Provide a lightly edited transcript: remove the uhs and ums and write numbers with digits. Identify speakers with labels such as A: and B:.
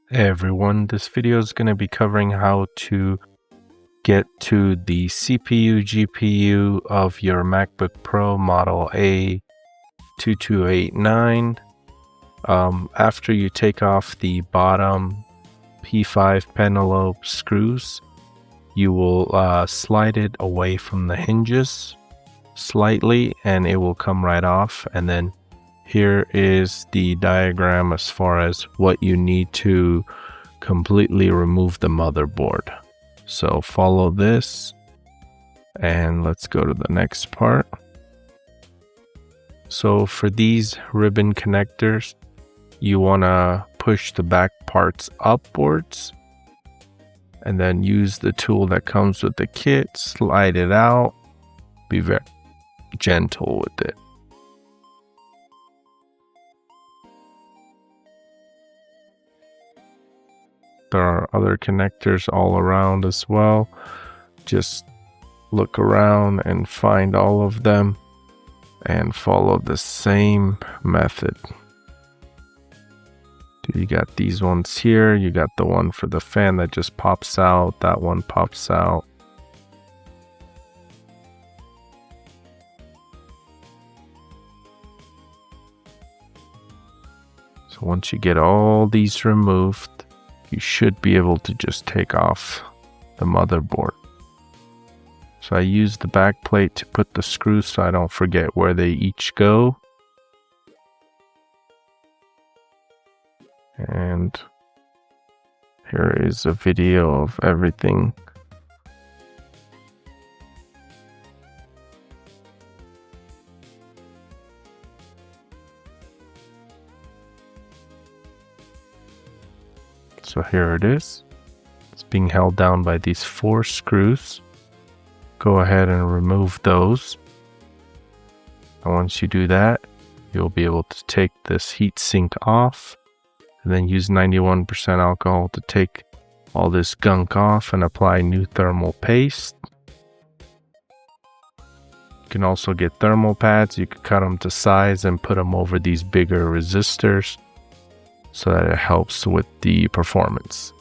A: Hey everyone, this video is going to be covering how to get to the CPU GPU of your MacBook Pro model A2289. After you take off the bottom P5 penelope screws, you will slide it away from the hinges slightly and it will come right off. And then here is the diagram as far as what you need to completely remove the motherboard. So follow this and let's go to the next part. So for these ribbon connectors, you want to push the back parts upwards and then use the tool that comes with the kit, slide it out, be very gentle with it. There are other connectors all around as well. Just look around and find all of them and follow the same method. You got these ones here. You got the one for the fan that just pops out. That one pops out. So once you get all these removed, you should be able to just take off the motherboard. So I use the back plate to put the screws so I don't forget where they each go. And here is a video of everything. So here it is. It's being held down by these 4 screws. Go ahead and remove those. And once you do that, you'll be able to take this heatsink off and then use 91% alcohol to take all this gunk off and apply new thermal paste. You can also get thermal pads. You can cut them to size and put them over these bigger resistors so that it helps with the performance.